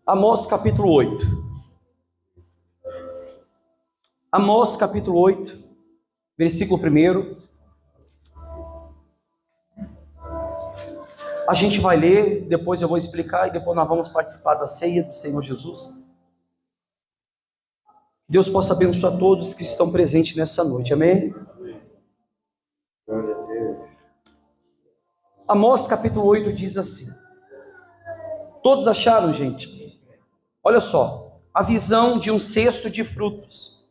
Amós capítulo 8. Amós capítulo 8, versículo 1. A gente vai ler, depois eu vou explicar e depois nós vamos participar da ceia do Senhor Jesus. Deus possa abençoar todos que estão presentes nessa noite, amém? Amós capítulo 8 diz assim. Todos acharam, gente? Olha só, a visão de um cesto de frutos.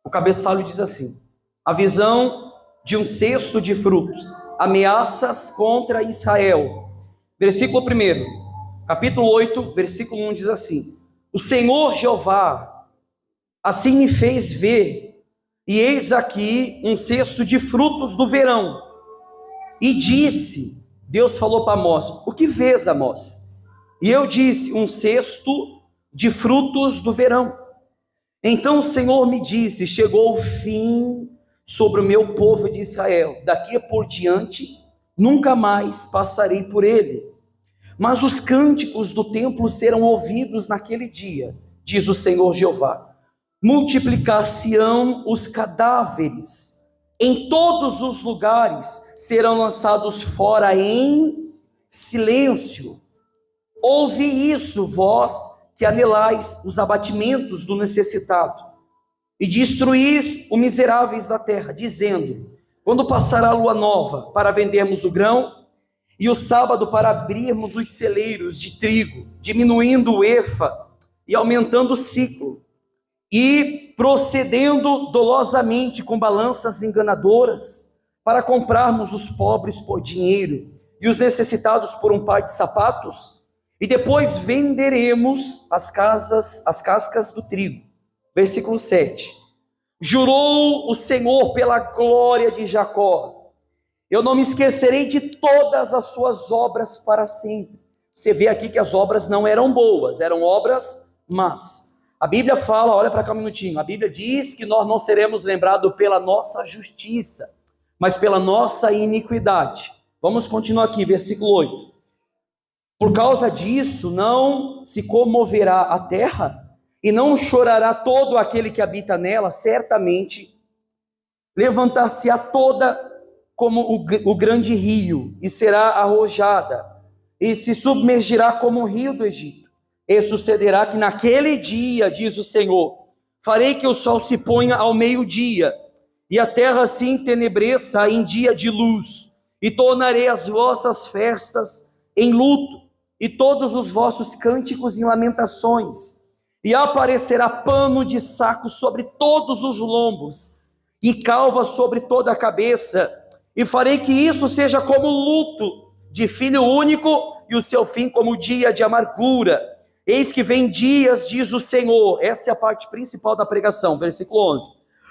O cabeçalho diz assim: a visão de um cesto de frutos, ameaças contra Israel. Versículo 1, capítulo 8, versículo 1 diz assim: o Senhor Jeová assim me fez ver, e eis aqui um cesto de frutos do verão. E disse, Deus falou para Amós: o que vês, Amós? E eu disse: um cesto de frutos do verão. Então o Senhor me disse: chegou o fim sobre o meu povo de Israel, daqui por diante nunca mais passarei por ele. Mas os cânticos do templo serão ouvidos naquele dia, diz o Senhor Jeová. Multiplicar-se-ão os cadáveres, em todos os lugares serão lançados fora em silêncio. Ouvi isso, vós que anelais os abatimentos do necessitado, e destruís os miseráveis da terra, dizendo: quando passará a lua nova para vendermos o grão, e o sábado para abrirmos os celeiros de trigo, diminuindo o efa e aumentando o ciclo, e procedendo dolosamente com balanças enganadoras, para comprarmos os pobres por dinheiro e os necessitados por um par de sapatos, e depois venderemos as cascas do trigo. Versículo 7. Jurou o Senhor pela glória de Jacó: eu não me esquecerei de todas as suas obras para sempre. Você vê aqui que as obras não eram boas, eram obras más. A Bíblia fala, olha para cá um minutinho, a Bíblia diz que nós não seremos lembrados pela nossa justiça, mas pela nossa iniquidade. Vamos continuar aqui, versículo 8. Por causa disso, não se comoverá a terra, e não chorará todo aquele que habita nela, certamente levantar-se-á toda como o grande rio, e será arrojada, e se submergirá como o rio do Egito. E sucederá que naquele dia, diz o Senhor, farei que o sol se ponha ao meio-dia, e a terra se entenebreça em dia de luz, e tornarei as vossas festas em luto, e todos os vossos cânticos em lamentações, e aparecerá pano de saco sobre todos os lombos, e calva sobre toda a cabeça, e farei que isso seja como luto de filho único, e o seu fim como dia de amargura. Eis que vem dias, diz o Senhor, essa é a parte principal da pregação, versículo 11.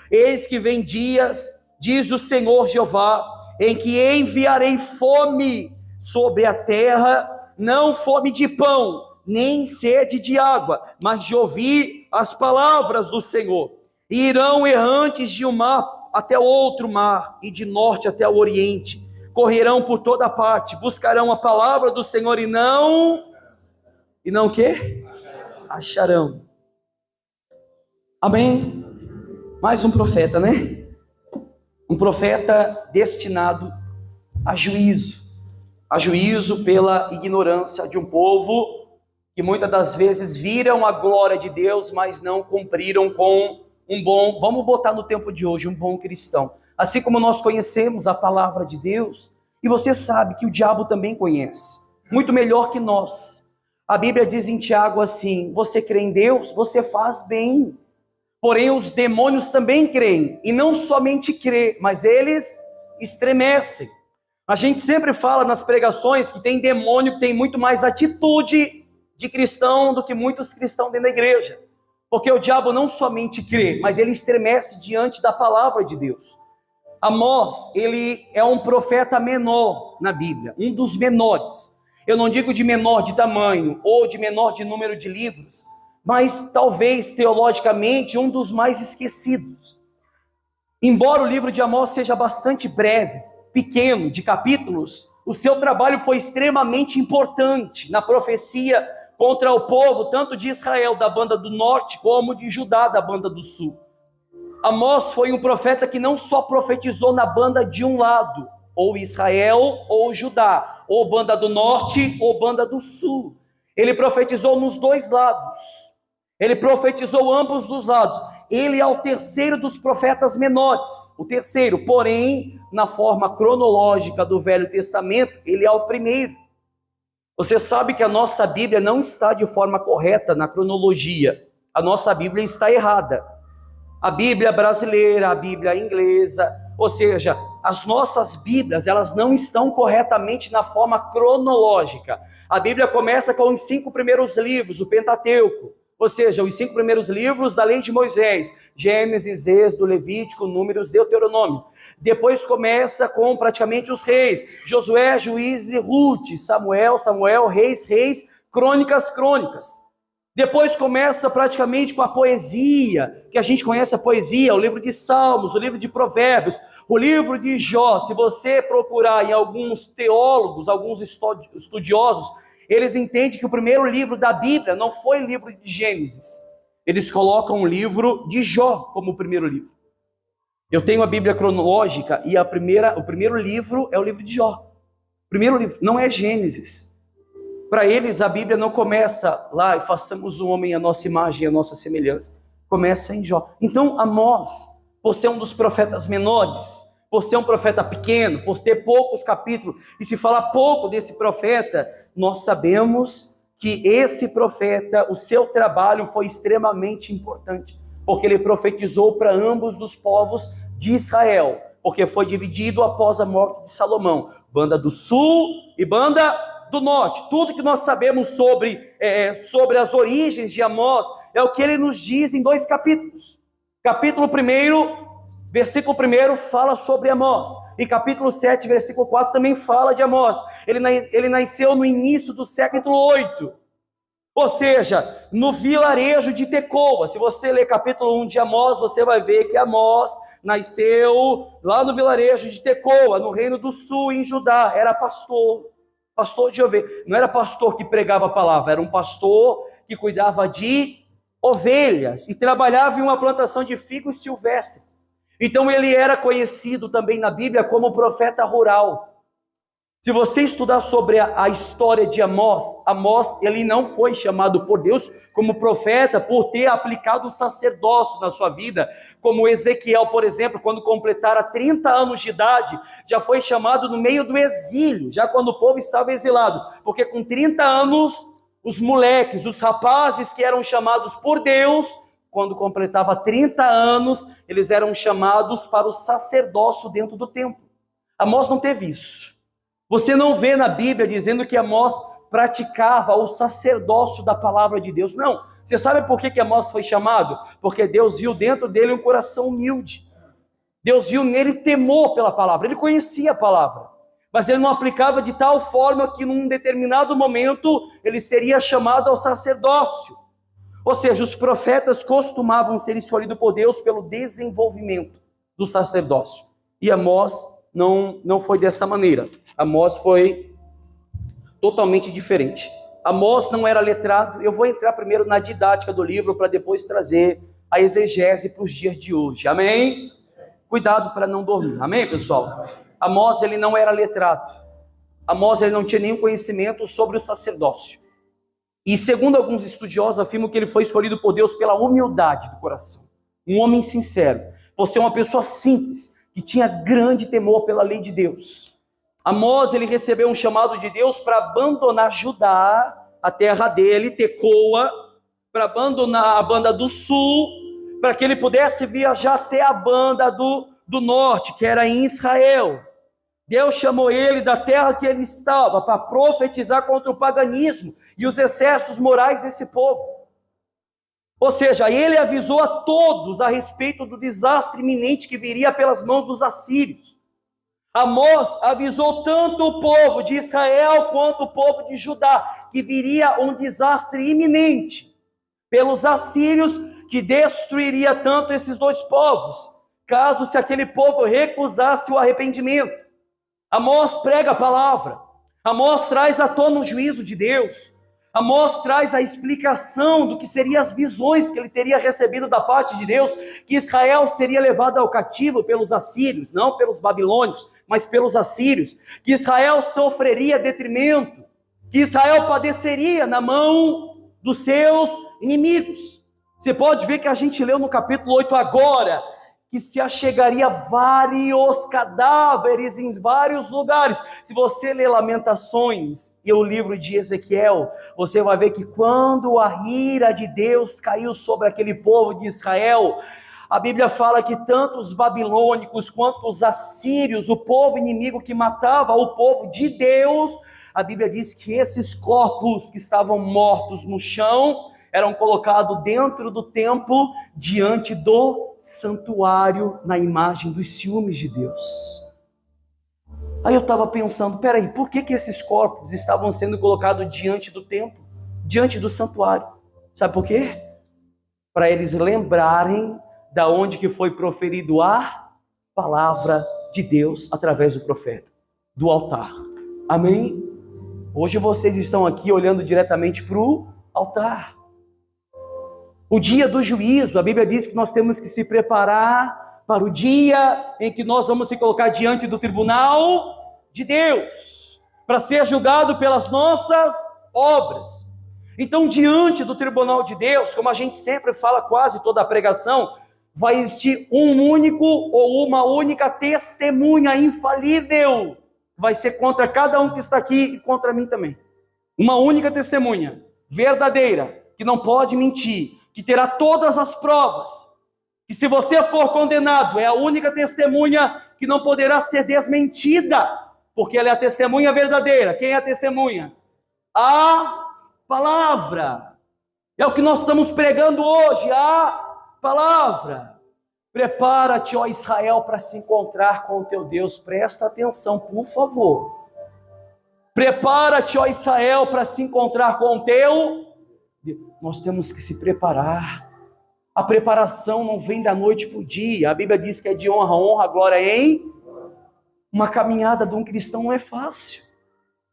Eis que vem dias, diz o Senhor Jeová, em que enviarei fome sobre a terra, não fome de pão, nem sede de água, mas de ouvir as palavras do Senhor. E irão errantes de um mar até outro mar, e de norte até o oriente, correrão por toda parte, buscarão a palavra do Senhor e não o quê? Acharão. Amém? Mais um profeta, né? Um profeta destinado a juízo pela ignorância de um povo que muitas das vezes viram a glória de Deus, mas não cumpriram com um bom, vamos botar no tempo de hoje, um bom cristão. Assim como nós conhecemos a palavra de Deus, e você sabe que o diabo também conhece, muito melhor que nós. A Bíblia diz em Tiago assim: você crê em Deus, você faz bem. Porém os demônios também creem, e não somente crê, mas eles estremecem. A gente sempre fala nas pregações que tem demônio que tem muito mais atitude de cristão do que muitos cristãos dentro da igreja. Porque o diabo não somente crê, mas ele estremece diante da palavra de Deus. Amós, ele é um profeta menor na Bíblia, um dos menores. Eu não digo de menor de tamanho, ou de menor de número de livros, mas talvez teologicamente um dos mais esquecidos. Embora o livro de Amós seja bastante breve, pequeno, de capítulos, o seu trabalho foi extremamente importante na profecia contra o povo, tanto de Israel, da banda do norte, como de Judá, da banda do sul. Amós foi um profeta que não só profetizou na banda de um lado, ou Israel ou Judá, ou banda do norte ou banda do sul. Ele profetizou nos dois lados. Ele profetizou ambos os lados. Ele é o terceiro dos profetas menores. O terceiro, porém, na forma cronológica do Velho Testamento, ele é o primeiro. Você sabe que a nossa Bíblia não está de forma correta na cronologia. A nossa Bíblia está errada. A Bíblia brasileira, a Bíblia inglesa, ou seja, as nossas Bíblias, elas não estão corretamente na forma cronológica. A Bíblia começa com os 5 primeiros livros, o Pentateuco, ou seja, os 5 primeiros livros da lei de Moisés, Gênesis, Êxodo, Levítico, Números, Deuteronômio. Depois começa com praticamente os reis, Josué, Juízes e Ruth, Samuel, Reis, Crônicas. Depois começa praticamente com a poesia, que a gente conhece a poesia, o livro de Salmos, o livro de Provérbios, o livro de Jó. Se você procurar em alguns teólogos, alguns estudiosos, eles entendem que o primeiro livro da Bíblia não foi o livro de Gênesis. Eles colocam o livro de Jó como o primeiro livro. Eu tenho a Bíblia cronológica e o primeiro livro é o livro de Jó. O primeiro livro, não é Gênesis. Para eles, a Bíblia não começa lá e façamos o homem a nossa imagem, a nossa semelhança. Começa em Jó. Então, Amós, por ser um dos profetas menores, por ser um profeta pequeno, por ter poucos capítulos, e se falar pouco desse profeta, nós sabemos que esse profeta, o seu trabalho foi extremamente importante, porque ele profetizou para ambos os povos de Israel, porque foi dividido após a morte de Salomão, banda do sul e banda do norte. Tudo que nós sabemos sobre as origens de Amós é o que ele nos diz em 2 capítulos. Capítulo 1, versículo 1 fala sobre Amós, e capítulo 7, versículo 4 também fala de Amós. Ele nasceu no início do século 8, ou seja, no vilarejo de Tecoa. Se você ler capítulo 1 de Amós, você vai ver que Amós nasceu lá no vilarejo de Tecoa, no reino do sul, em Judá. Era pastor de ovelha. Não era pastor que pregava a palavra, era um pastor que cuidava de ovelhas e trabalhava em uma plantação de figos silvestres. Então ele era conhecido também na Bíblia como profeta rural. Se você estudar sobre a história de Amós, ele não foi chamado por Deus como profeta por ter aplicado o sacerdócio na sua vida, como Ezequiel, por exemplo, quando completara 30 anos de idade, já foi chamado no meio do exílio, já quando o povo estava exilado, porque com 30 anos, os moleques, os rapazes que eram chamados por Deus, quando completava 30 anos, eles eram chamados para o sacerdócio dentro do templo. Amós não teve isso. Você não vê na Bíblia dizendo que Amós praticava o sacerdócio da palavra de Deus. Não. Você sabe por que Amós foi chamado? Porque Deus viu dentro dele um coração humilde. Deus viu nele temor pela palavra. Ele conhecia a palavra, mas ele não aplicava de tal forma que num determinado momento ele seria chamado ao sacerdócio. Ou seja, os profetas costumavam ser escolhidos por Deus pelo desenvolvimento do sacerdócio. E Amós não foi dessa maneira. Amós foi totalmente diferente. Amós não era letrado. Eu vou entrar primeiro na didática do livro para depois trazer a exegese para os dias de hoje. Amém? Cuidado para não dormir. Amém, pessoal? Amós, ele não era letrado. Amós, ele não tinha nenhum conhecimento sobre o sacerdócio. E segundo alguns estudiosos, afirmam que ele foi escolhido por Deus pela humildade do coração. Um homem sincero, por ser uma pessoa simples, que tinha grande temor pela lei de Deus. Amós, ele recebeu um chamado de Deus para abandonar Judá, a terra dele, Tecoa, para abandonar a banda do sul, para que ele pudesse viajar até a banda do norte, que era em Israel. Deus chamou ele da terra que ele estava para profetizar contra o paganismo e os excessos morais desse povo. Ou seja, ele avisou a todos a respeito do desastre iminente que viria pelas mãos dos assírios. Amós avisou tanto o povo de Israel quanto o povo de Judá que viria um desastre iminente pelos assírios, que destruiria tanto esses dois povos, caso se aquele povo recusasse o arrependimento. Amós prega a palavra. Amós traz à tona o juízo de Deus. Amós traz a explicação do que seriam as visões que ele teria recebido da parte de Deus, que Israel seria levado ao cativo pelos assírios, não pelos babilônios, mas pelos assírios, que Israel sofreria detrimento, que Israel padeceria na mão dos seus inimigos. Você pode ver que a gente leu no capítulo 8 agora, que se achegaria vários cadáveres em vários lugares. Se você ler Lamentações e o livro de Ezequiel, você vai ver que quando a ira de Deus caiu sobre aquele povo de Israel, a Bíblia fala que tanto os babilônicos quanto os assírios, o povo inimigo que matava o povo de Deus, a Bíblia diz que esses corpos que estavam mortos no chão eram colocados dentro do templo, diante do santuário, na imagem dos ciúmes de Deus. Aí eu estava pensando, peraí, por que esses corpos estavam sendo colocados diante do templo, diante do santuário? Sabe por quê? Para eles lembrarem da onde que foi proferido a palavra de Deus através do profeta, do altar. Amém? Hoje vocês estão aqui olhando diretamente para o altar. O dia do juízo, a Bíblia diz que nós temos que se preparar para o dia em que nós vamos se colocar diante do tribunal de Deus, para ser julgado pelas nossas obras. Então, diante do tribunal de Deus, como a gente sempre fala quase toda a pregação, vai existir um único ou uma única testemunha infalível, vai ser contra cada um que está aqui e contra mim também. Uma única testemunha, verdadeira, que não pode mentir, que terá todas as provas, que se você for condenado, é a única testemunha que não poderá ser desmentida, porque ela é a testemunha verdadeira. Quem é a testemunha? A palavra. É o que nós estamos pregando hoje, a palavra. Prepara-te, ó Israel, para se encontrar com o teu Deus. Presta atenção, por favor. Prepara-te, ó Israel, para se encontrar com o teu Deus. Nós temos que se preparar. A preparação não vem da noite para o dia. A Bíblia diz que é de honra a honra, glória em... Uma caminhada de um cristão não é fácil.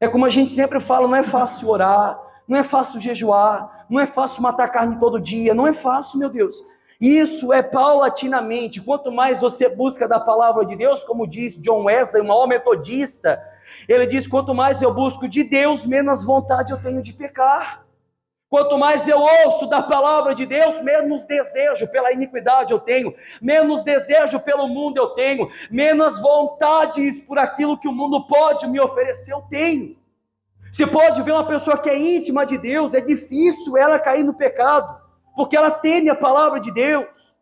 É como a gente sempre fala, não é fácil orar, não é fácil jejuar, não é fácil matar carne todo dia, não é fácil, meu Deus. Isso é paulatinamente. Quanto mais você busca da palavra de Deus, como diz John Wesley, um maior metodista, ele diz, quanto mais eu busco de Deus, menos vontade eu tenho de pecar. Quanto mais eu ouço da palavra de Deus, menos desejo pela iniquidade eu tenho, menos desejo pelo mundo eu tenho, menos vontades por aquilo que o mundo pode me oferecer eu tenho. Você pode ver uma pessoa que é íntima de Deus, é difícil ela cair no pecado, porque ela teme a palavra de Deus.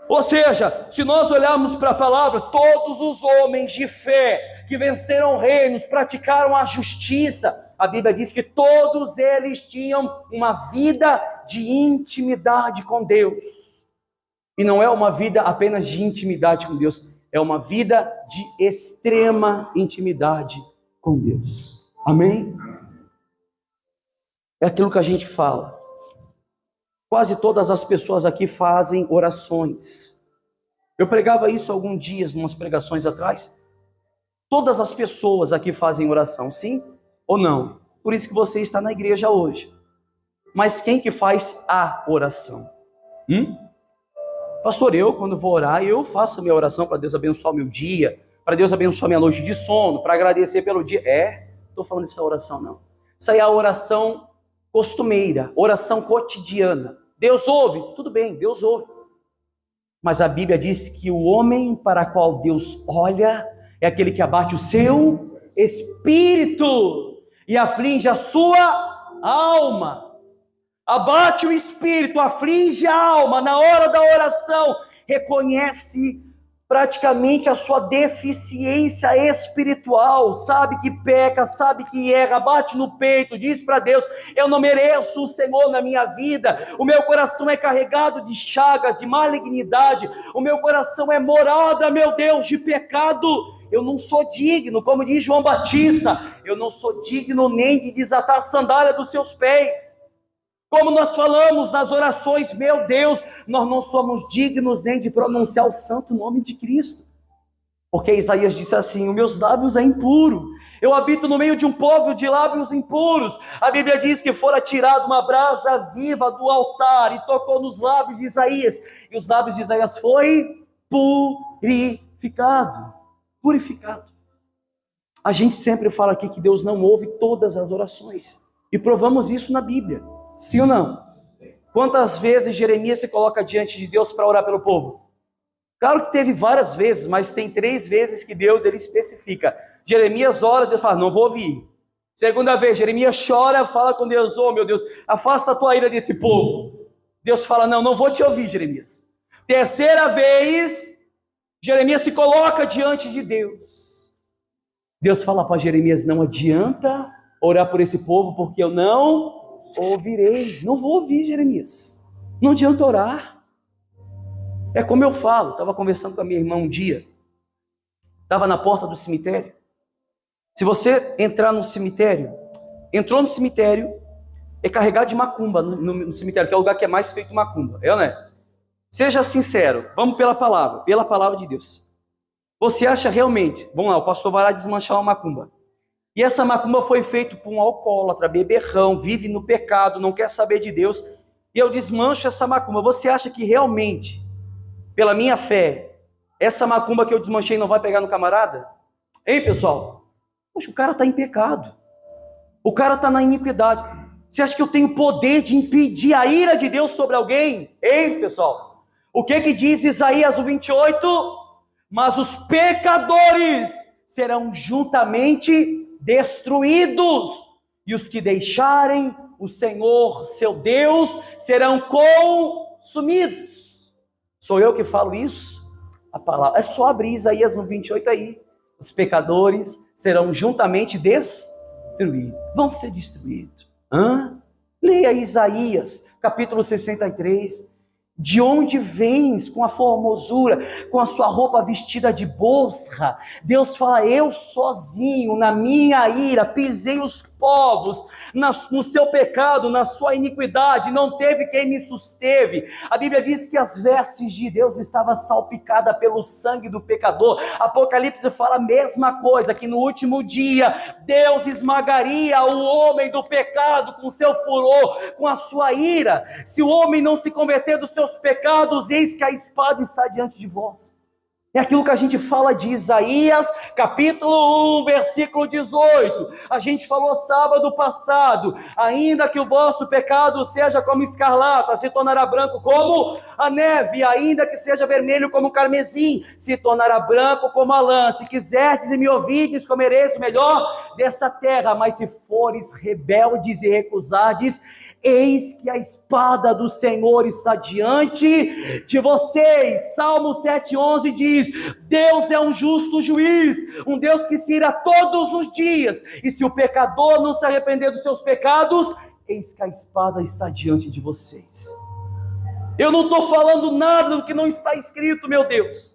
Ou seja, se nós olharmos para a palavra, todos os homens de fé que venceram reinos, praticaram a justiça, a Bíblia diz que todos eles tinham uma vida de intimidade com Deus. E não é uma vida apenas de intimidade com Deus, é uma vida de extrema intimidade com Deus. Amém? É aquilo que a gente fala. Quase todas as pessoas aqui fazem orações. Eu pregava isso alguns dias, umas pregações atrás. Todas as pessoas aqui fazem oração, sim ou não? Por isso que você está na igreja hoje. Mas quem que faz a oração? Pastor, eu quando vou orar, eu faço a minha oração para Deus abençoar o meu dia, para Deus abençoar minha noite de sono, para agradecer pelo dia. Estou falando dessa oração não. Isso aí é a oração costumeira, oração cotidiana. Deus ouve? Tudo bem, Deus ouve. Mas a Bíblia diz que o homem para qual Deus olha é aquele que abate o seu espírito e aflige a sua alma. Abate o espírito, aflige a alma na hora da oração, reconhece praticamente a sua deficiência espiritual, sabe que peca, sabe que erra, bate no peito, diz para Deus, eu não mereço o Senhor na minha vida, o meu coração é carregado de chagas, de malignidade, o meu coração é morada, meu Deus, de pecado, eu não sou digno, como diz João Batista, eu não sou digno nem de desatar a sandália dos seus pés. Como nós falamos nas orações, meu Deus, nós não somos dignos nem de pronunciar o santo nome de Cristo. Porque Isaías disse assim, os meus lábios é impuro, Eu habito no meio de um povo de lábios impuros. A Bíblia diz que fora tirada uma brasa viva do altar e tocou nos lábios de Isaías. E os lábios de Isaías foi purificado. Purificado. A gente sempre fala aqui que Deus não ouve todas as orações. E provamos isso na Bíblia. Sim ou não? Quantas vezes Jeremias se coloca diante de Deus para orar pelo povo? Claro que teve várias vezes, mas tem 3 vezes que Deus ele especifica. Jeremias ora, Deus fala, não vou ouvir. Segunda vez, Jeremias chora, fala com Deus, oh meu Deus, afasta a tua ira desse povo. Deus fala, não vou te ouvir, Jeremias. Terceira vez, Jeremias se coloca diante de Deus. Deus fala para Jeremias, não adianta orar por esse povo, porque eu não ouvirei. Não vou ouvir, Jeremias. Não adianta orar. É como eu falo, estava conversando com a minha irmã um dia, estava na porta do cemitério. Se você entrar no cemitério, entrou no cemitério, é carregado de macumba no cemitério, que é o lugar que é mais feito macumba, né? Seja sincero, vamos pela palavra de Deus. Você acha realmente, vamos lá, o pastor vai lá desmanchar uma macumba, e essa macumba foi feita por um alcoólatra, beberrão, vive no pecado, não quer saber de Deus, e eu desmancho essa macumba. Você acha que realmente, pela minha fé, essa macumba que eu desmanchei não vai pegar no camarada? Hein, pessoal? Poxa, o cara está em pecado. O cara está na iniquidade. Você acha que eu tenho poder de impedir a ira de Deus sobre alguém? Hein, pessoal? O que diz Isaías 28? Mas os pecadores serão juntamente destruídos, e os que deixarem o Senhor, seu Deus, serão consumidos. Sou eu que falo isso? A palavra. É só abrir Isaías 28 aí. Os pecadores serão juntamente destruídos. Vão ser destruídos. Leia Isaías, capítulo 63. De onde vens com a formosura, com a sua roupa vestida de bosra? Deus fala, eu sozinho, na minha ira, pisei os povos, no seu pecado, na sua iniquidade, não teve quem me susteve. A Bíblia diz que as vestes de Deus estavam salpicadas pelo sangue do pecador. Apocalipse fala a mesma coisa, que no último dia, Deus esmagaria o homem do pecado com seu furor, com a sua ira. Se o homem não se converter dos seus pecados, eis que a espada está diante de vós. É aquilo que a gente fala de Isaías, capítulo 1, versículo 18. A gente falou sábado passado, ainda que o vosso pecado seja como escarlata, se tornará branco como a neve, ainda que seja vermelho como o carmesim, se tornará branco como a lã. Se quiserdes e me ouvides, comereis o melhor dessa terra, mas se fores rebeldes e recusardes, eis que a espada do Senhor está diante de vocês. Salmo 7,11 diz, Deus é um justo juiz, um Deus que se ira todos os dias, e se o pecador não se arrepender dos seus pecados, eis que a espada está diante de vocês. Eu não estou falando nada do que não está escrito, meu Deus.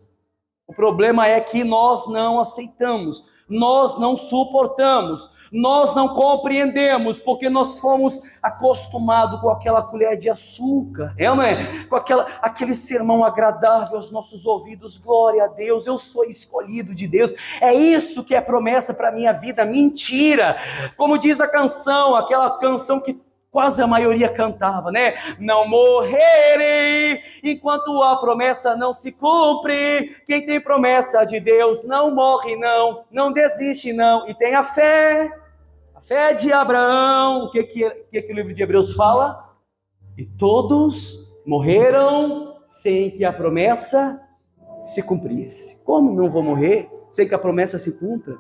O problema é que nós não aceitamos, nós não suportamos, nós não compreendemos, porque nós fomos acostumados com aquela colher de açúcar, não é? Com aquele sermão agradável aos nossos ouvidos. Glória a Deus, eu sou escolhido de Deus, é isso que é promessa para a minha vida. Mentira! Como diz a canção, aquela canção que quase a maioria cantava, né? Não morrerei enquanto a promessa não se cumpre. Quem tem promessa de Deus não morre, não desiste, não. E tem a fé de Abraão. O que o livro de Hebreus fala? E todos morreram sem que a promessa se cumprisse. Como não vou morrer sem que a promessa se cumpra?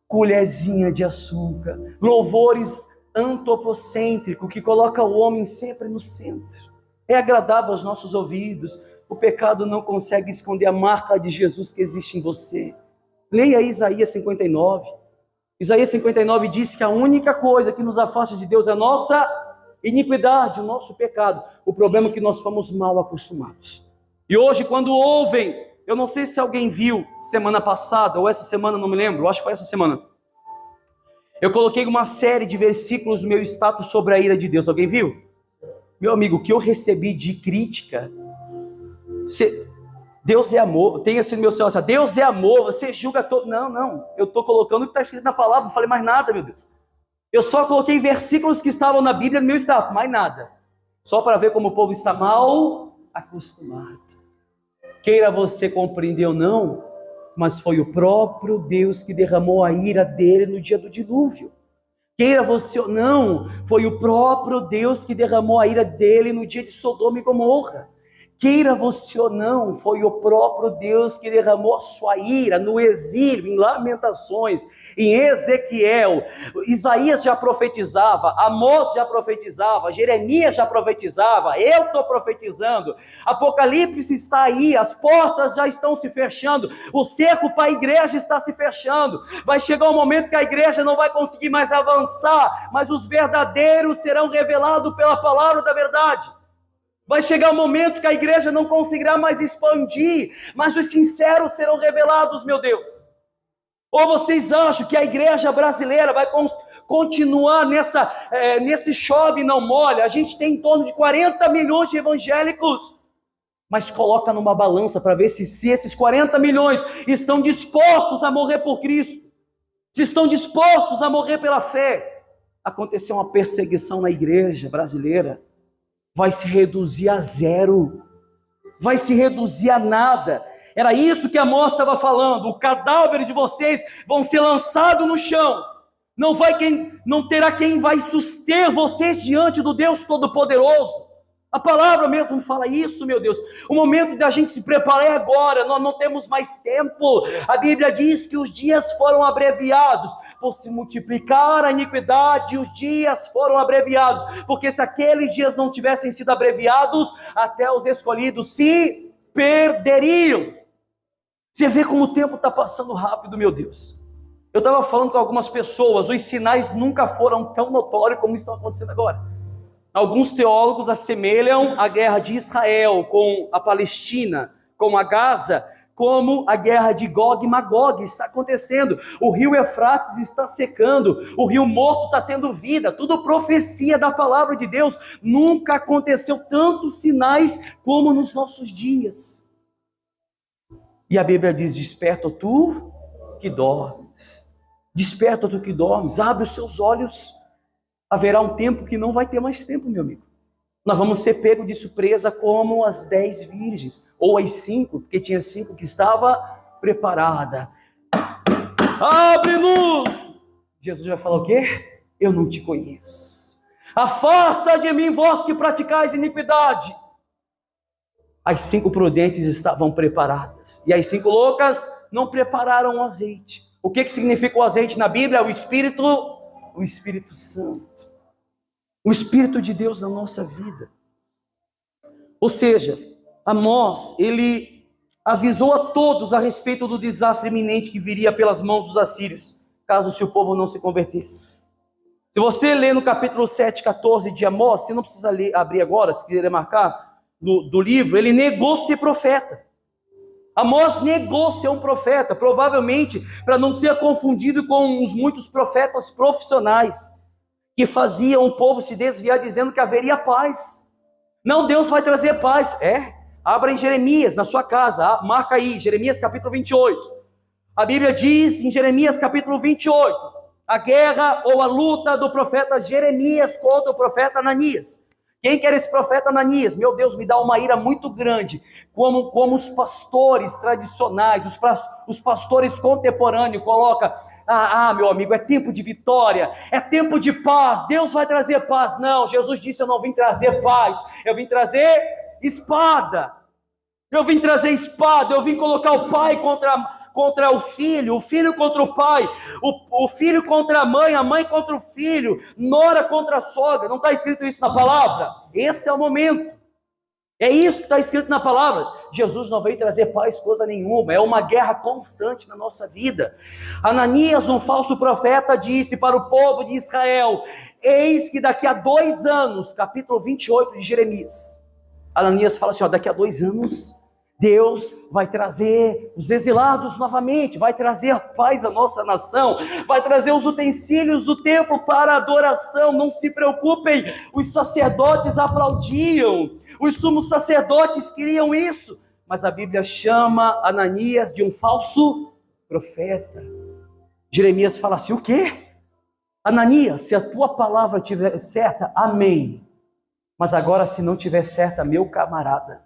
Colherzinha de açúcar, louvores antropocêntrico, que coloca o homem sempre no centro. É agradável aos nossos ouvidos. O pecado não consegue esconder a marca de Jesus que existe em você. Leia Isaías 59. Isaías 59 diz que a única coisa que nos afasta de Deus é a nossa iniquidade, o nosso pecado. O problema é que nós fomos mal acostumados. E hoje, quando ouvem, eu não sei se alguém viu semana passada, ou essa semana, não me lembro, acho que foi essa semana. Eu coloquei uma série de versículos no meu status sobre a ira de Deus. Alguém viu? Meu amigo, o que eu recebi de crítica, Deus é amor. Tem assim no meu celular, Deus é amor, você julga todo. Não, eu estou colocando o que está escrito na palavra, não falei mais nada, meu Deus. Eu só coloquei versículos que estavam na Bíblia no meu status, mais nada. Só para ver como o povo está mal acostumado. Queira você compreender ou não, mas foi o próprio Deus que derramou a ira dele no dia do dilúvio. Queira você ou não, foi o próprio Deus que derramou a ira dele no dia de Sodoma e Gomorra. Queira você ou não, foi o próprio Deus que derramou a sua ira no exílio, em Lamentações, em Ezequiel. Isaías já profetizava, Amós já profetizava, Jeremias já profetizava, eu estou profetizando. Apocalipse está aí, as portas já estão se fechando, o cerco para a igreja está se fechando. Vai chegar um momento que a igreja não vai conseguir mais avançar, mas os verdadeiros serão revelados pela palavra da verdade. Vai chegar um momento que a igreja não conseguirá mais expandir, mas os sinceros serão revelados, meu Deus. Ou vocês acham que a igreja brasileira vai continuar nesse chove e não molha? A gente tem em torno de 40 milhões de evangélicos, mas coloca numa balança para ver se esses 40 milhões estão dispostos a morrer por Cristo, se estão dispostos a morrer pela fé. Aconteceu uma perseguição na igreja brasileira, vai se reduzir a zero, vai se reduzir a nada. Era isso que Amós estava falando, o cadáver de vocês vão ser lançado no chão, não terá quem vai suster vocês diante do Deus Todo-Poderoso. A palavra mesmo fala isso, meu Deus. O momento da gente se preparar é agora, nós não temos mais tempo. A Bíblia diz que os dias foram abreviados, por se multiplicar a iniquidade, os dias foram abreviados, porque se aqueles dias não tivessem sido abreviados, até os escolhidos se perderiam. Você vê como o tempo está passando rápido, meu Deus. Eu estava falando com algumas pessoas, os sinais nunca foram tão notórios como estão acontecendo agora. Alguns teólogos assemelham a guerra de Israel com a Palestina, com a Gaza, como a guerra de Gog e Magog está acontecendo. O rio Eufrates está secando, o rio Morto está tendo vida, tudo profecia da palavra de Deus. Nunca aconteceu tantos sinais como nos nossos dias. E a Bíblia diz: desperta tu que dormes, desperta tu que dormes, abre os seus olhos. Haverá um tempo que não vai ter mais tempo, meu amigo. Nós vamos ser pegos de surpresa como as 10 virgens, ou as 5, porque tinha 5 que estava preparada. Abre-nos! Jesus vai falar o quê? Eu não te conheço. Afasta de mim, vós que praticais iniquidade. As 5 prudentes estavam preparadas, e as 5 loucas não prepararam o azeite. O que significa o azeite na Bíblia? O Espírito Santo, o Espírito de Deus na nossa vida. Ou seja, Amós, ele avisou a todos a respeito do desastre iminente que viria pelas mãos dos assírios, caso se o povo não se convertesse. Se você ler no capítulo 7, 14 de Amós, você não precisa abrir agora, se quiser marcar do livro, ele negou ser profeta. Amós negou ser um profeta, provavelmente para não ser confundido com os muitos profetas profissionais, que faziam o povo se desviar dizendo que haveria paz. Não, Deus vai trazer paz. Abra em Jeremias, na sua casa, marca aí, Jeremias capítulo 28. A Bíblia diz em Jeremias capítulo 28, a guerra ou a luta do profeta Jeremias contra o profeta Ananias. Quem que era esse profeta Ananias? Meu Deus, me dá uma ira muito grande, como os pastores tradicionais, os pastores contemporâneos colocam: meu amigo, é tempo de vitória, é tempo de paz, Deus vai trazer paz. Não, Jesus disse: eu não vim trazer paz, eu vim trazer espada. Eu vim trazer espada, eu vim colocar o pai contra o filho contra o pai, o filho contra a mãe contra o filho, nora contra a sogra. Não está escrito isso na palavra? Esse é o momento. É isso que está escrito na palavra. Jesus não veio trazer paz, coisa nenhuma. É uma guerra constante na nossa vida. Ananias, um falso profeta, disse para o povo de Israel: eis que daqui a 2 anos, capítulo 28 de Jeremias, Ananias fala assim: daqui a 2 anos Deus vai trazer os exilados novamente, vai trazer a paz à nossa nação, vai trazer os utensílios do templo para adoração. Não se preocupem, os sacerdotes aplaudiam, os sumos sacerdotes queriam isso. mas a Bíblia chama Ananias de um falso profeta. Jeremias fala assim, o quê? Ananias, se a tua palavra estiver certa, amém. Mas agora se não estiver certa, meu camarada,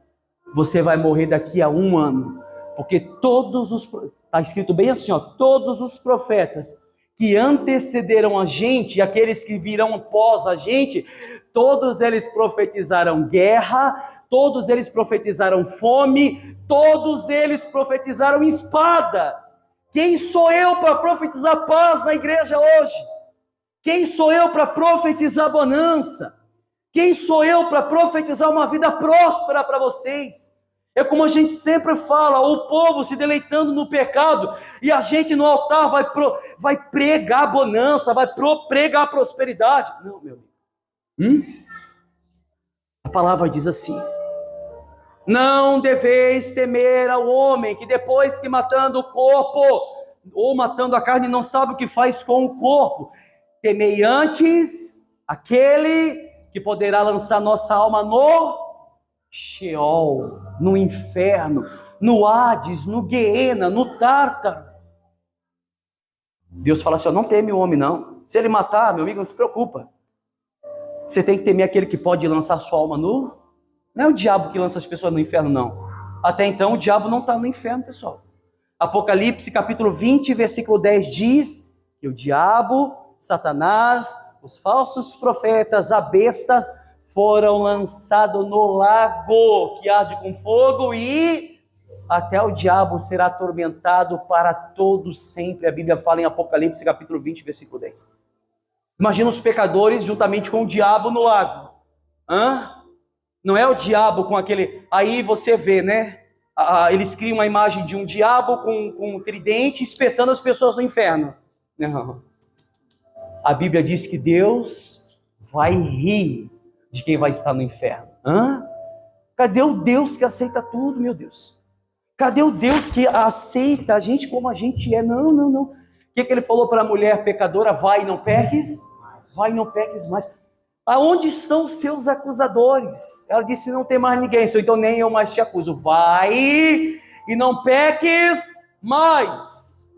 você vai morrer daqui a 1 ano. Porque está escrito bem assim, ó, todos os profetas que antecederam a gente, e aqueles que virão após a gente, todos eles profetizaram guerra, todos eles profetizaram fome, todos eles profetizaram espada. Quem sou eu para profetizar paz na igreja hoje? Quem sou eu para profetizar bonança? Quem sou eu para profetizar uma vida próspera para vocês? É como a gente sempre fala, o povo se deleitando no pecado, e a gente no altar vai pregar bonança, vai pregar prosperidade. Não, meu amigo. A palavra diz assim, não deveis temer ao homem, que depois que matando o corpo, ou matando a carne, não sabe o que faz com o corpo. Temei antes aquele que poderá lançar nossa alma no Sheol, no inferno, no Hades, no Guiena, no Tártaro. Deus fala assim, não teme o homem não. Se ele matar, meu amigo, não se preocupa. Você tem que temer aquele que pode lançar sua alma no... Não é o diabo que lança as pessoas no inferno, não. Até então, o diabo não está no inferno, pessoal. Apocalipse, capítulo 20, versículo 10, diz que o diabo, Satanás, os falsos profetas, a besta, foram lançados no lago que arde com fogo e até o diabo será atormentado para todo sempre. A Bíblia fala em Apocalipse capítulo 20, versículo 10. Imagina os pecadores juntamente com o diabo no lago. Não é o diabo com aquele... Aí você vê, né? Eles criam uma imagem de um diabo com um tridente espetando as pessoas no inferno. Não. A Bíblia diz que Deus vai rir de quem vai estar no inferno. Cadê o Deus que aceita tudo, meu Deus? Cadê o Deus que aceita a gente como a gente é? Não. O que ele falou para a mulher pecadora? Vai e não peques. Vai e não peques mais. Aonde estão os seus acusadores? Ela disse, não tem mais ninguém, então nem eu mais te acuso. Vai e não peques mais.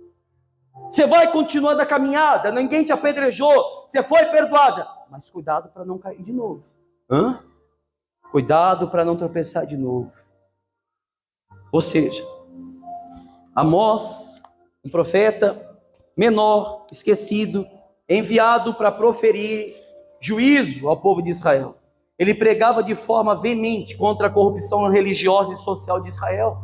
Você vai continuar da caminhada, ninguém te apedrejou, você foi perdoada. Mas cuidado para não cair de novo. Cuidado para não tropeçar de novo. Ou seja, Amós, um profeta menor, esquecido, enviado para proferir juízo ao povo de Israel. Ele pregava de forma veemente contra a corrupção religiosa e social de Israel,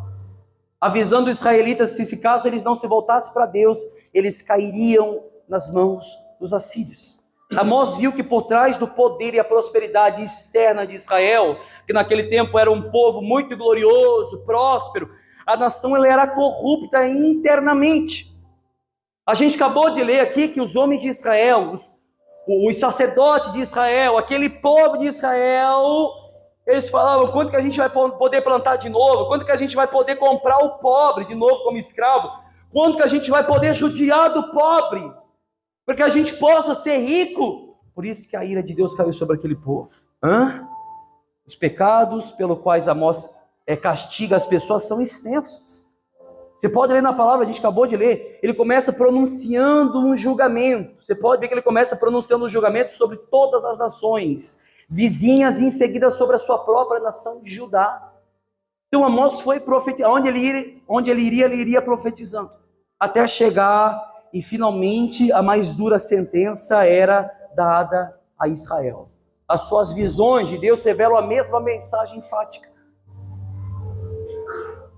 avisando os israelitas que se caso eles não se voltassem para Deus, eles cairiam nas mãos dos assírios. Amós viu que por trás do poder e a prosperidade externa de Israel, que naquele tempo era um povo muito glorioso, próspero, a nação ela era corrupta internamente. A gente acabou de ler aqui que os homens de Israel, os sacerdotes de Israel, aquele povo de Israel, eles falavam, quando que a gente vai poder plantar de novo? Quando que a gente vai poder comprar o pobre de novo como escravo? Quando que a gente vai poder judiar do pobre? Para que a gente possa ser rico. Por isso que a ira de Deus caiu sobre aquele povo. Os pecados pelos quais Amós castiga as pessoas são extensos. Você pode ler na palavra, a gente acabou de ler, ele começa pronunciando um julgamento. Você pode ver que ele começa pronunciando um julgamento sobre todas as nações vizinhas e em seguida sobre a sua própria nação de Judá. Então Amós foi profetizando, onde ele iria profetizando, até chegar e finalmente a mais dura sentença era dada a Israel. As suas visões de Deus revelam a mesma mensagem enfática.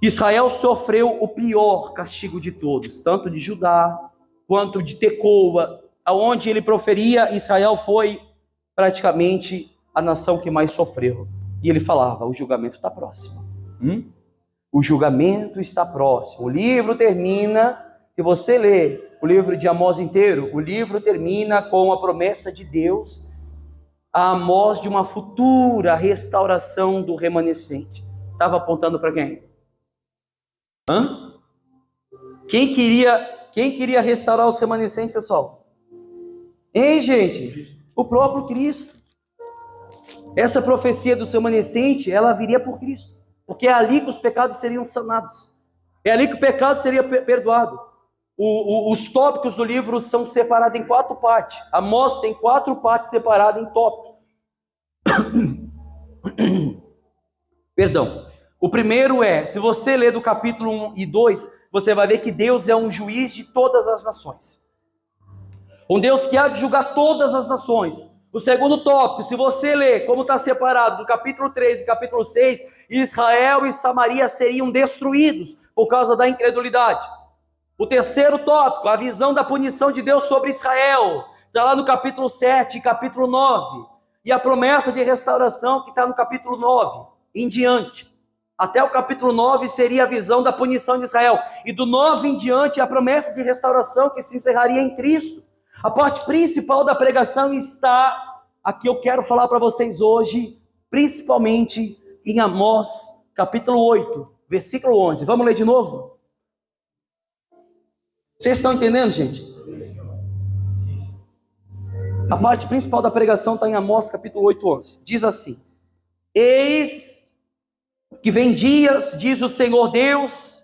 Israel sofreu o pior castigo de todos, tanto de Judá quanto de Tecoa, aonde ele proferia, Israel foi praticamente a nação que mais sofreu. E ele falava, o julgamento está próximo. O julgamento está próximo. O livro termina, se você ler o livro de Amós inteiro, o livro termina com a promessa de Deus a Amós de uma futura restauração do remanescente. Estava apontando para quem? Quem queria restaurar os remanescentes, pessoal? Hein, gente? O próprio Cristo. Essa profecia do remanescente, ela viria por Cristo. porque é ali que os pecados seriam sanados, é ali que o pecado seria perdoado. Os tópicos do livro são separados em 4 partes. Amós tem 4 partes separadas em tópicos. Perdão. O primeiro é, se você ler do capítulo 1 e 2, você vai ver que Deus é um juiz de todas as nações. Um Deus que há de julgar todas as nações. O segundo tópico, se você ler como está separado do capítulo 3 e capítulo 6, Israel e Samaria seriam destruídos por causa da incredulidade. O terceiro tópico, a visão da punição de Deus sobre Israel, está lá no capítulo 7 e capítulo 9. E a promessa de restauração que está no capítulo 9 em diante. Até o capítulo 9 seria a visão da punição de Israel. E do 9 em diante a promessa de restauração que se encerraria em Cristo. A parte principal da pregação está, aqui eu quero falar para vocês hoje, principalmente em Amós, capítulo 8, versículo 11. Vamos ler de novo? Vocês estão entendendo, gente? A parte principal da pregação está em Amós, capítulo 8, 11. Diz assim: Eis que vem dias, diz o Senhor Deus,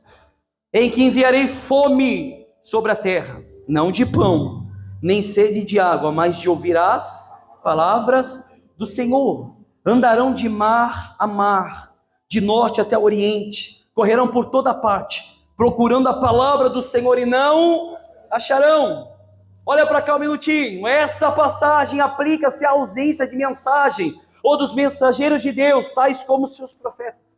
em que enviarei fome sobre a terra, não de pão, nem sede de água, mas de ouvir as palavras do Senhor. Andarão de mar a mar, de norte até oriente, correrão por toda parte, procurando a palavra do Senhor e não acharão. Olha para cá um minutinho, essa passagem aplica-se à ausência de mensagem, ou dos mensageiros de Deus, tais como seus profetas.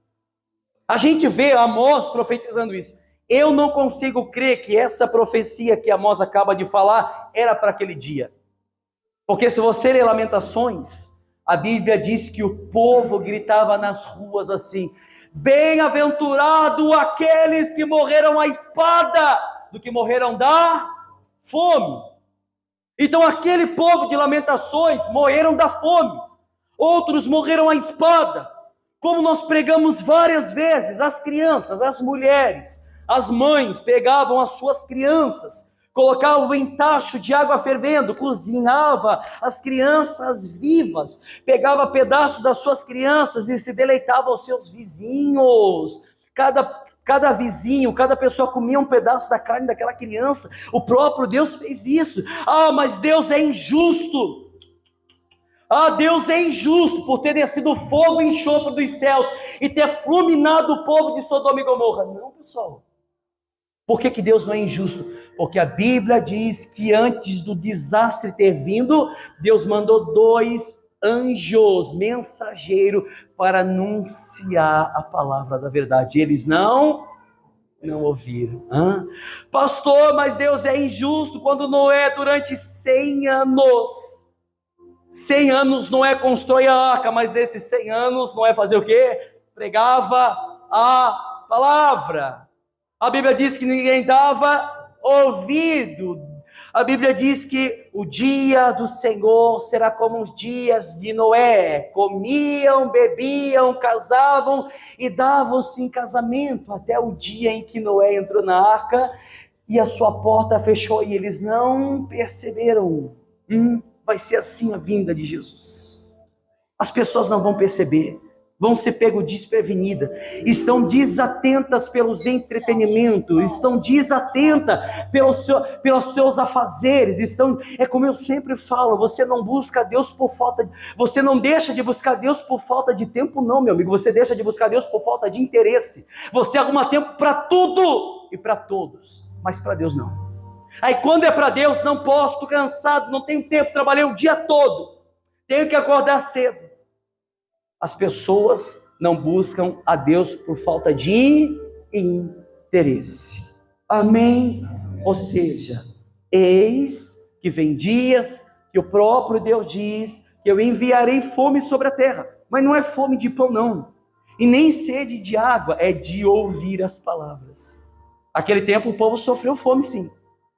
A gente vê Amós profetizando isso. Eu não consigo crer que essa profecia que Amós acaba de falar era para aquele dia. Porque se você ler Lamentações, a Bíblia diz que o povo gritava nas ruas assim: bem-aventurado aqueles que morreram à espada, do que morreram da fome. Então aquele povo de Lamentações morreram da fome. Outros morreram à espada. Como nós pregamos várias vezes, as crianças, as mulheres, as mães pegavam as suas crianças, colocavam em tacho de água fervendo, cozinhava as crianças vivas, pegava pedaços das suas crianças e se deleitava aos seus vizinhos. Cada vizinho, cada pessoa comia um pedaço da carne daquela criança. O próprio Deus fez isso. Ah, mas Deus é injusto. Ah, Deus é injusto por ter descido fogo e enxofre dos céus e ter fulminado o povo de Sodoma e Gomorra. Não, pessoal. Por que Deus não é injusto? Porque a Bíblia diz que antes do desastre ter vindo, Deus mandou 2 anjos, mensageiros, para anunciar a palavra da verdade. Eles não ouviram. Pastor, mas Deus é injusto quando Noé, durante 100 anos... 100 anos Noé constrói a arca, mas desses 100 anos Noé fazia o quê? Pregava a palavra. A Bíblia diz que ninguém dava ouvido. A Bíblia diz que o dia do Senhor será como os dias de Noé. Comiam, bebiam, casavam e davam-se em casamento até o dia em que Noé entrou na arca e a sua porta fechou e eles não perceberam. Vai ser assim a vinda de Jesus. As pessoas não vão perceber, vão ser pego desprevenidas, estão desatentas pelos entretenimentos, estão desatentas pelos seus afazeres, é como eu sempre falo, você não busca Deus por falta de, você não deixa de buscar Deus por falta de tempo não, meu amigo, você deixa de buscar Deus por falta de interesse. Você arruma tempo para tudo e para todos, mas para Deus não. Aí quando é para Deus, não posso, estou cansado, não tenho tempo, trabalhei o dia todo, tenho que acordar cedo. As pessoas não buscam a Deus por falta de interesse. Amém? Ou seja, eis que vem dias que o próprio Deus diz que eu enviarei fome sobre a terra. Mas não é fome de pão não, e nem sede de água, é de ouvir as palavras. Aquele tempo o povo sofreu fome sim,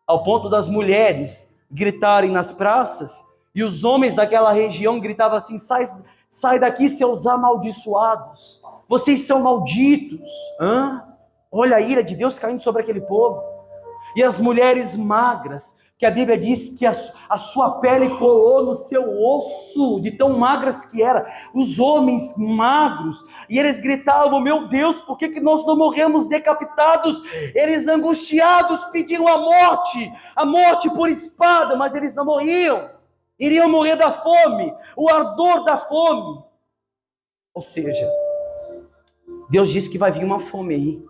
ao ponto das mulheres gritarem nas praças, e os homens daquela região gritavam assim: sai daqui, seus amaldiçoados, vocês são malditos. Olha a ira de Deus caindo sobre aquele povo. E as mulheres magras, que a Bíblia diz que a sua pele colou no seu osso, de tão magras que era, os homens magros, e eles gritavam: meu Deus, por que nós não morremos decapitados? Eles angustiados pediam a morte por espada, mas eles não morriam, iriam morrer da fome, o ardor da fome. Ou seja, Deus disse que vai vir uma fome aí,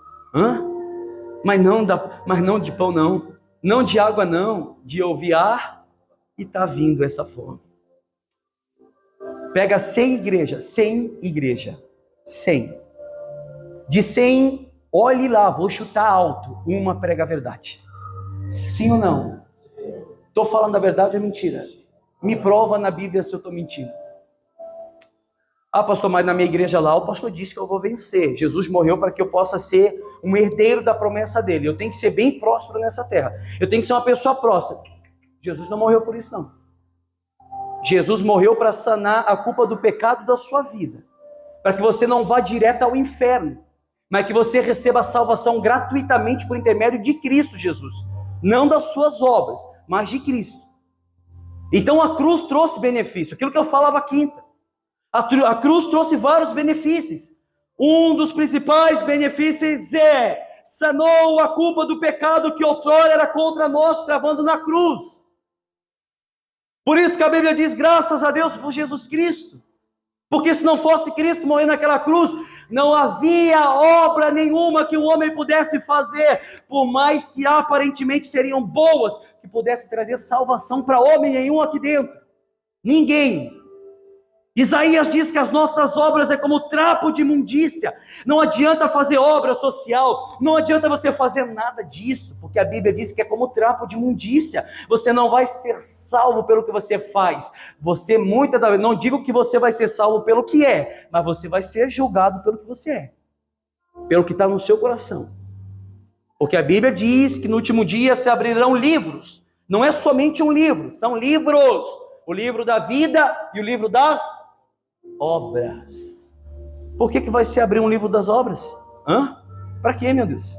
mas não de pão não, não de água não, de ouvir ar, e está vindo essa fome. Pega 100 igrejas, 100. De 100, olhe lá, vou chutar alto, uma prega a verdade. Sim ou não? Estou falando a verdade ou mentira? Me prova na Bíblia se eu estou mentindo. Ah, pastor, mas na minha igreja lá, o pastor disse que eu vou vencer. Jesus morreu para que eu possa ser um herdeiro da promessa dele. Eu tenho que ser bem próspero nessa terra. Eu tenho que ser uma pessoa próspera. Jesus não morreu por isso, não. Jesus morreu para sanar a culpa do pecado da sua vida. Para que você não vá direto ao inferno. Mas que você receba a salvação gratuitamente por intermédio de Cristo Jesus. Não das suas obras, mas de Cristo. Então a cruz trouxe benefício. Aquilo que eu falava quinta. A cruz trouxe vários benefícios. Um dos principais benefícios sanou a culpa do pecado que outrora era contra nós, travando na cruz. Por isso que a Bíblia diz: graças a Deus por Jesus Cristo. Porque se não fosse Cristo morrer naquela cruz, não havia obra nenhuma que o homem pudesse fazer, por mais que aparentemente seriam boas, que pudesse trazer salvação para homem nenhum aqui dentro. Ninguém. Isaías diz que as nossas obras é como trapo de imundícia. Não adianta fazer obra social, não adianta você fazer nada disso, porque a Bíblia diz que é como trapo de imundícia. Você não vai ser salvo pelo que você faz. Você, muitas das vezes, não digo que você vai ser salvo pelo que é, mas você vai ser julgado pelo que você é, pelo que está no seu coração. Porque a Bíblia diz que no último dia se abrirão livros. Não é somente um livro, são livros. O livro da vida e o livro das obras. Por que vai se abrir um livro das obras? Para quê, meu Deus?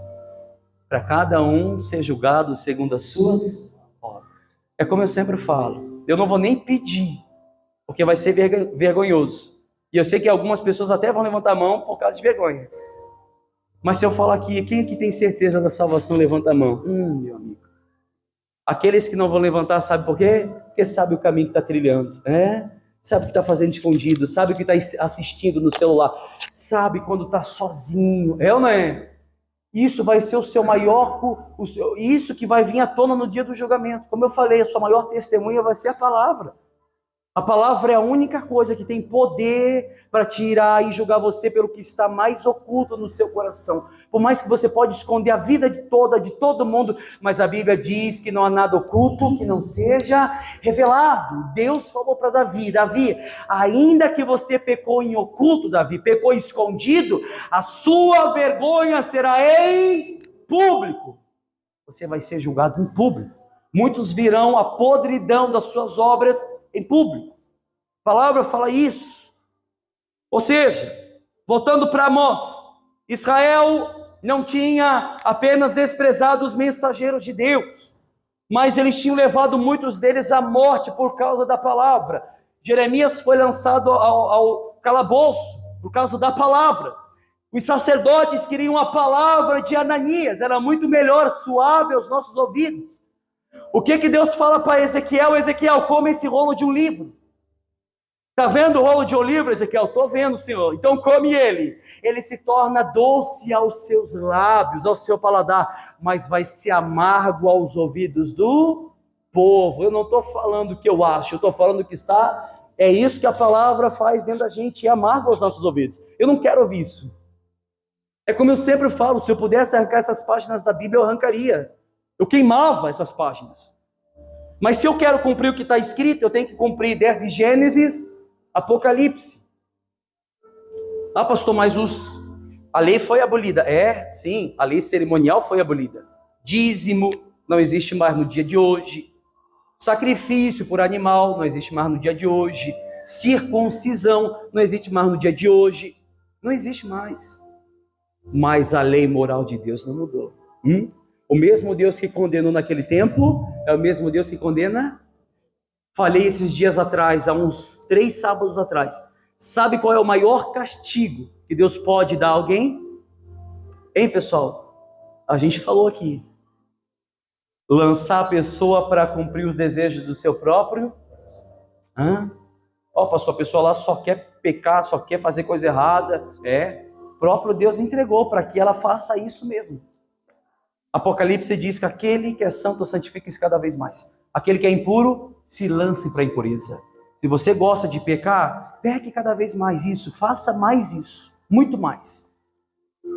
Para cada um ser julgado segundo as suas obras. É como eu sempre falo, eu não vou nem pedir, porque vai ser vergonhoso. E eu sei que algumas pessoas até vão levantar a mão por causa de vergonha. Mas se eu falar aqui, quem aqui tem certeza da salvação, levanta a mão. Meu amigo. Aqueles que não vão levantar, sabe por quê? Porque sabe o caminho que está trilhando, sabe o que está fazendo escondido, sabe o que está assistindo no celular, sabe quando está sozinho, ou não é? Isso vai ser o seu maior, isso que vai vir à tona no dia do julgamento. Como eu falei, a sua maior testemunha vai ser a palavra. A palavra é a única coisa que tem poder para tirar e julgar você pelo que está mais oculto no seu coração. Por mais que você pode esconder a vida de todo mundo, mas a Bíblia diz que não há nada oculto que não seja revelado. Deus falou para Davi: Davi, ainda que você pecou em oculto, Davi, pecou escondido, a sua vergonha será em público. Você vai ser julgado em público. Muitos virão a podridão das suas obras em público. A palavra fala isso. Ou seja, voltando para Amós, Israel não tinha apenas desprezado os mensageiros de Deus, mas eles tinham levado muitos deles à morte por causa da palavra. Jeremias foi lançado ao calabouço por causa da palavra. Os sacerdotes queriam a palavra de Ananias, era muito melhor, suave aos nossos ouvidos. O que Deus fala para Ezequiel? Ezequiel, come esse rolo de um livro. Está vendo o rolo de um livro, Ezequiel? Estou vendo, Senhor. Então come ele. Ele se torna doce aos seus lábios, ao seu paladar, mas vai ser amargo aos ouvidos do povo. Eu não estou falando o que eu acho, eu estou falando o que está. É isso que a palavra faz dentro da gente, é amargo aos nossos ouvidos. Eu não quero ouvir isso. É como eu sempre falo, se eu pudesse arrancar essas páginas da Bíblia, eu arrancaria. Eu queimava essas páginas. Mas se eu quero cumprir o que está escrito, eu tenho que cumprir desde Gênesis, Apocalipse. Ah, pastor, mas a lei foi abolida. Sim, a lei cerimonial foi abolida. Dízimo não existe mais no dia de hoje. Sacrifício por animal não existe mais no dia de hoje. Circuncisão não existe mais no dia de hoje. Não existe mais. Mas a lei moral de Deus não mudou. O mesmo Deus que condenou naquele tempo é o mesmo Deus que condena. Falei esses dias atrás, há uns 3 sábados atrás. Sabe qual é o maior castigo que Deus pode dar a alguém? Hein, pessoal? A gente falou aqui. Lançar a pessoa para cumprir os desejos do seu próprio. Pastor, a pessoa lá só quer pecar, só quer fazer coisa errada. O próprio Deus entregou para que ela faça isso mesmo. Apocalipse diz que aquele que é santo santifica-se cada vez mais. Aquele que é impuro, se lance para a impureza. Se você gosta de pecar, peque cada vez mais isso, faça mais isso, muito mais.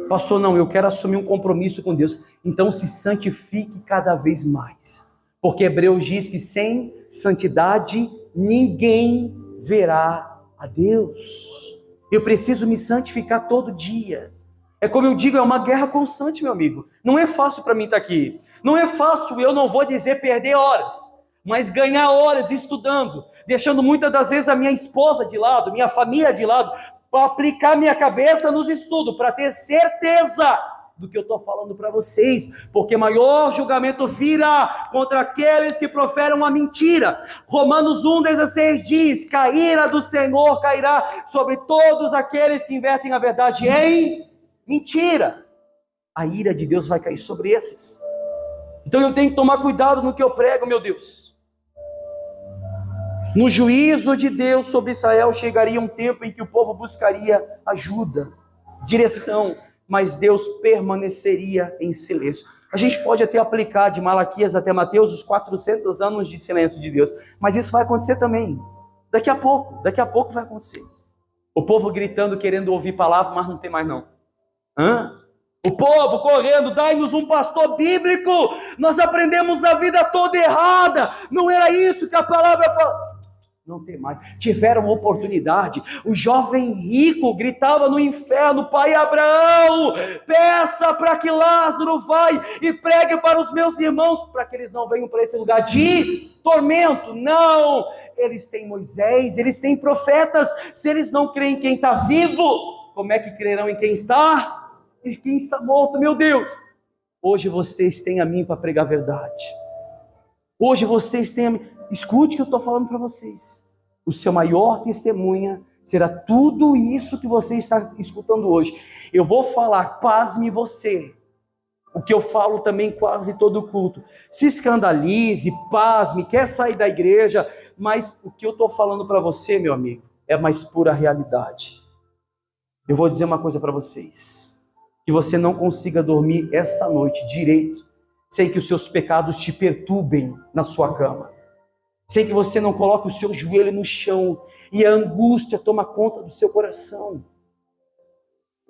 Pastor, não, eu quero assumir um compromisso com Deus. Então se santifique cada vez mais. Porque Hebreus diz que sem santidade ninguém verá a Deus. Eu preciso me santificar todo dia. É como eu digo, é uma guerra constante, meu amigo. Não é fácil para mim estar aqui. Não é fácil, eu não vou dizer perder horas, mas ganhar horas estudando, deixando muitas das vezes a minha esposa de lado, minha família de lado, para aplicar minha cabeça nos estudos, para ter certeza do que eu estou falando para vocês, porque maior julgamento virá contra aqueles que proferam a mentira. Romanos 1,16 diz, que a ira do Senhor cairá sobre todos aqueles que invertem a verdade em mentira. A ira de Deus vai cair sobre esses. Então eu tenho que tomar cuidado no que eu prego, meu Deus. No juízo de Deus sobre Israel chegaria um tempo em que o povo buscaria ajuda, direção, mas Deus permaneceria em silêncio. A gente pode até aplicar de Malaquias até Mateus os 400 anos de silêncio de Deus, mas isso vai acontecer também. Daqui a pouco vai acontecer. O povo gritando, querendo ouvir palavra, mas não tem mais não. O povo correndo, dai-nos um pastor bíblico, nós aprendemos a vida toda errada, não era isso que a palavra fala. Não tem mais. Tiveram oportunidade. O jovem rico gritava no inferno, pai Abraão, peça para que Lázaro vá e pregue para os meus irmãos, para que eles não venham para esse lugar de tormento. Não, eles têm Moisés, eles têm profetas. Se eles não creem em quem está vivo, como é que crerão em quem está? E quem está morto, meu Deus. Hoje vocês têm a mim para pregar a verdade. Hoje vocês têm a mim. Escute o que eu estou falando para vocês. O seu maior testemunha será tudo isso que você está escutando hoje. Eu vou falar, pasme você. O que eu falo também quase todo culto. Se escandalize, pasme, quer sair da igreja, mas o que eu estou falando para você, meu amigo, é a mais pura realidade. Eu vou dizer uma coisa para vocês. Que você não consiga dormir essa noite direito, sem que os seus pecados te perturbem na sua cama. Sem que você não coloque o seu joelho no chão e a angústia toma conta do seu coração.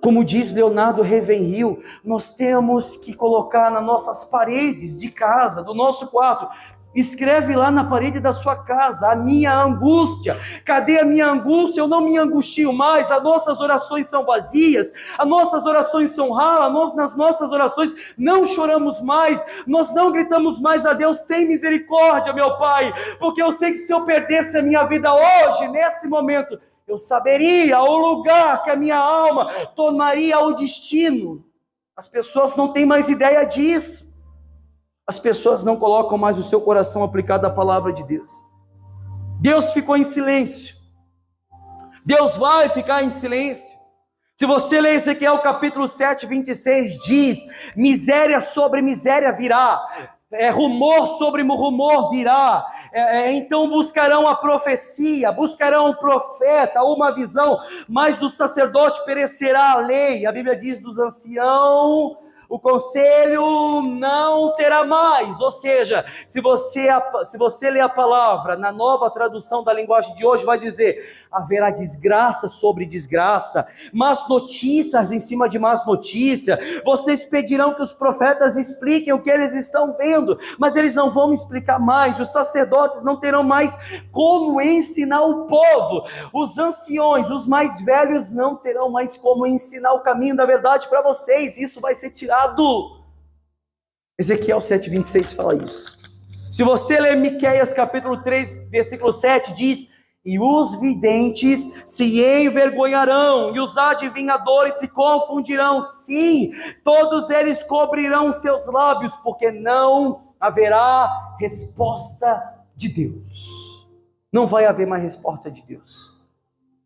Como diz Leonardo Ravenhill, nós temos que colocar nas nossas paredes de casa, do nosso quarto, escreve lá na parede da sua casa, a minha angústia. Cadê a minha angústia? Eu não me angustio mais. As nossas orações são vazias, as nossas orações são ralas, nós nas nossas orações não choramos mais, nós não gritamos mais a Deus, tem misericórdia, meu Pai, porque eu sei que se eu perdesse a minha vida hoje, nesse momento, eu saberia o lugar que a minha alma tomaria o destino. As pessoas não têm mais ideia disso. As pessoas não colocam mais o seu coração aplicado à palavra de Deus. Deus ficou em silêncio. Deus vai ficar em silêncio. Se você ler Ezequiel capítulo 7, 26, diz, miséria sobre miséria virá, rumor sobre rumor virá, então buscarão a profecia, buscarão um profeta, uma visão, mas do sacerdote perecerá a lei. A Bíblia diz dos anciãos, o conselho não terá mais. Ou seja, se você ler a palavra na nova tradução da linguagem de hoje, vai dizer, haverá desgraça sobre desgraça, más notícias em cima de más notícia. Vocês pedirão que os profetas expliquem o que eles estão vendo, mas eles não vão explicar mais. Os sacerdotes não terão mais como ensinar o povo. Os anciões, os mais velhos, não terão mais como ensinar o caminho da verdade para vocês. Isso vai ser tirado. Ezequiel 7,26 fala isso. Se você ler Miqueias capítulo 3, versículo 7, diz, e os videntes se envergonharão, e os adivinhadores se confundirão. Sim, todos eles cobrirão seus lábios, porque não haverá resposta de Deus. Não vai haver mais resposta de Deus.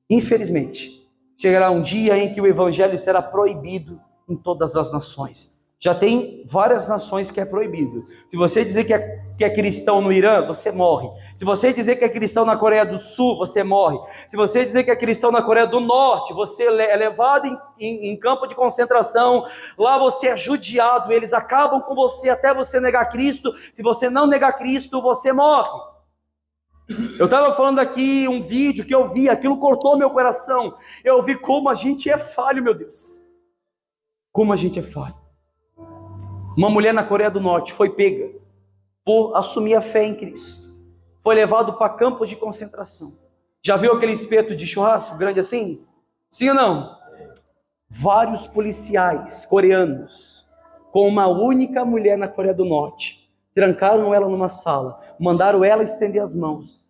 Infelizmente, chegará um dia em que o evangelho será proibido em todas as nações. Já tem várias nações que é proibido. Se você dizer que é cristão no Irã, você morre. Se você dizer que é cristão na Coreia do Sul, você morre. Se você dizer que é cristão na Coreia do Norte, você é levado em campo de concentração. Lá você é judiado, eles acabam com você até você negar Cristo. Se você não negar Cristo, você morre. Eu estava falando aqui um vídeo que eu vi, aquilo cortou meu coração. Eu vi como a gente é falho, meu Deus. Como a gente é falho. Uma mulher na Coreia do Norte foi pega por assumir a fé em Cristo. Foi levado para campos de concentração. Já viu aquele espeto de churrasco grande assim? Sim ou não? Vários policiais coreanos, com uma única mulher na Coreia do Norte, trancaram ela numa sala, mandaram ela estender as mãos.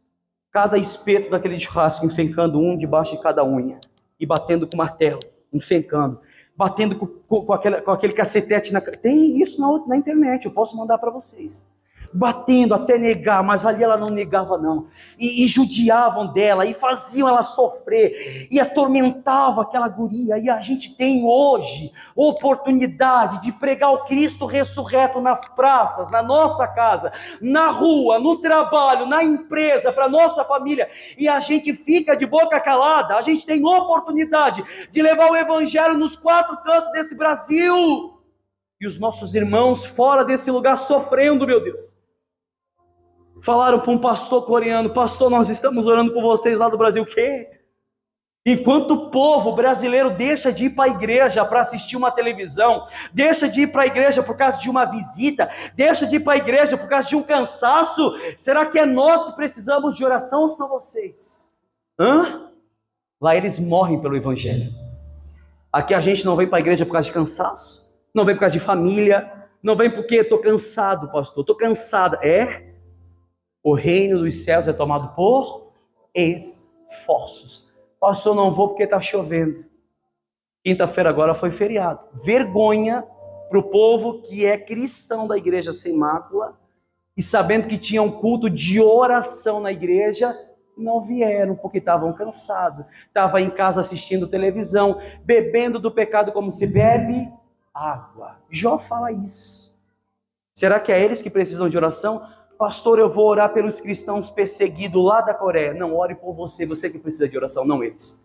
Cada espeto daquele churrasco, enfencando um debaixo de cada unha, e batendo com martelo, enfencando. Batendo com aquele cacetete na... Tem isso na internet, eu posso mandar para vocês. Batendo até negar, mas ali ela não negava não. E judiavam dela, e faziam ela sofrer, e atormentavam aquela guria. E a gente tem hoje oportunidade de pregar o Cristo ressurreto nas praças, na nossa casa, na rua, no trabalho, na empresa, para nossa família. E a gente fica de boca calada. A gente tem oportunidade de levar o evangelho nos 4 cantos desse Brasil. E os nossos irmãos fora desse lugar sofrendo, meu Deus. Falaram para um pastor coreano: pastor, nós estamos orando por vocês lá do Brasil. O quê? Enquanto o povo brasileiro deixa de ir para a igreja para assistir uma televisão, deixa de ir para a igreja por causa de uma visita, deixa de ir para a igreja por causa de um cansaço, será que é nós que precisamos de oração ou são vocês? Lá eles morrem pelo evangelho. Aqui a gente não vem para a igreja por causa de cansaço, não vem por causa de família, não vem porque estou cansado, pastor, estou cansada. O reino dos céus é tomado por esforços. Pastor, não vou porque está chovendo. Quinta-feira agora foi feriado. Vergonha para o povo que é cristão da igreja sem mácula, e sabendo que tinha um culto de oração na igreja, não vieram porque estavam cansados. Estavam em casa assistindo televisão, bebendo do pecado como se bebe água. Jó fala isso. Será que é eles que precisam de oração? Pastor, eu vou orar pelos cristãos perseguidos lá da Coreia. Não, ore por você, você que precisa de oração, não eles.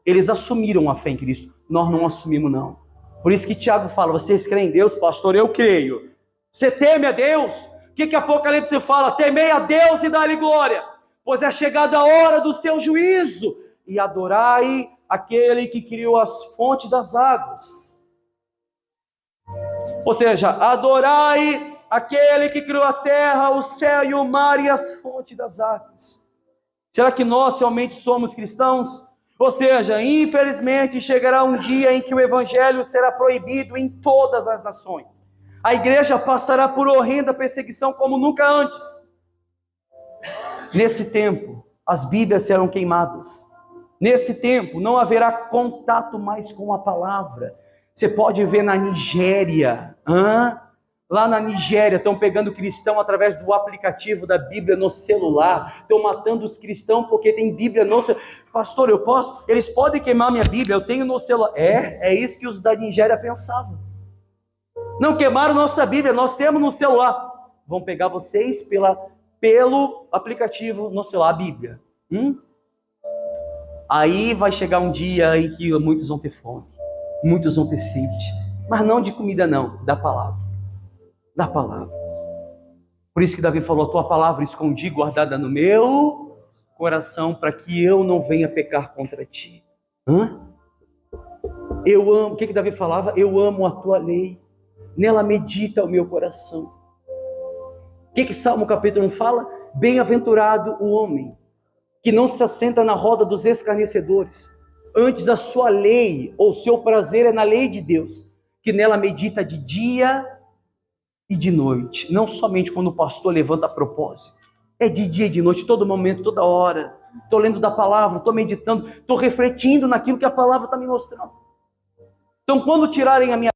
Eles assumiram a fé em Cristo, nós não assumimos não. Por isso que Tiago fala: vocês creem em Deus? Pastor, eu creio. Você teme a Deus? O que Apocalipse fala? Temei a Deus e dá-lhe glória, pois é chegada a hora do seu juízo, e adorai aquele que criou as fontes das águas. Ou seja, adorai aquele que criou a terra, o céu e o mar e as fontes das águas. Será que nós realmente somos cristãos? Ou seja, infelizmente chegará um dia em que o evangelho será proibido em todas as nações. A igreja passará por horrenda perseguição como nunca antes. Nesse tempo, as Bíblias serão queimadas. Nesse tempo, não haverá contato mais com a palavra. Você pode ver na Nigéria, lá na Nigéria, estão pegando cristão através do aplicativo da Bíblia no celular. Estão matando os cristãos porque tem Bíblia no celular. Pastor, eu posso? Eles podem queimar minha Bíblia, eu tenho no celular. É isso que os da Nigéria pensavam. Não queimaram nossa Bíblia, nós temos no celular. Vão pegar vocês pelo aplicativo no celular, a Bíblia. Aí vai chegar um dia em que muitos vão ter fome, muitos vão ter sede. Mas não de comida não, da palavra. Da palavra. Por isso que Davi falou: a tua palavra escondi, guardada no meu coração, para que eu não venha pecar contra ti. Eu amo, o que Davi falava? Eu amo a tua lei, nela medita o meu coração. O que Salmo capítulo 1 fala? Bem-aventurado o homem que não se assenta na roda dos escarnecedores, antes a sua lei, ou seu prazer é na lei de Deus, que nela medita de dia e de noite, não somente quando o pastor levanta a propósito. É de dia e de noite, todo momento, toda hora. Estou lendo da palavra, estou meditando, estou refletindo naquilo que a palavra está me mostrando. Então, quando tirarem a minha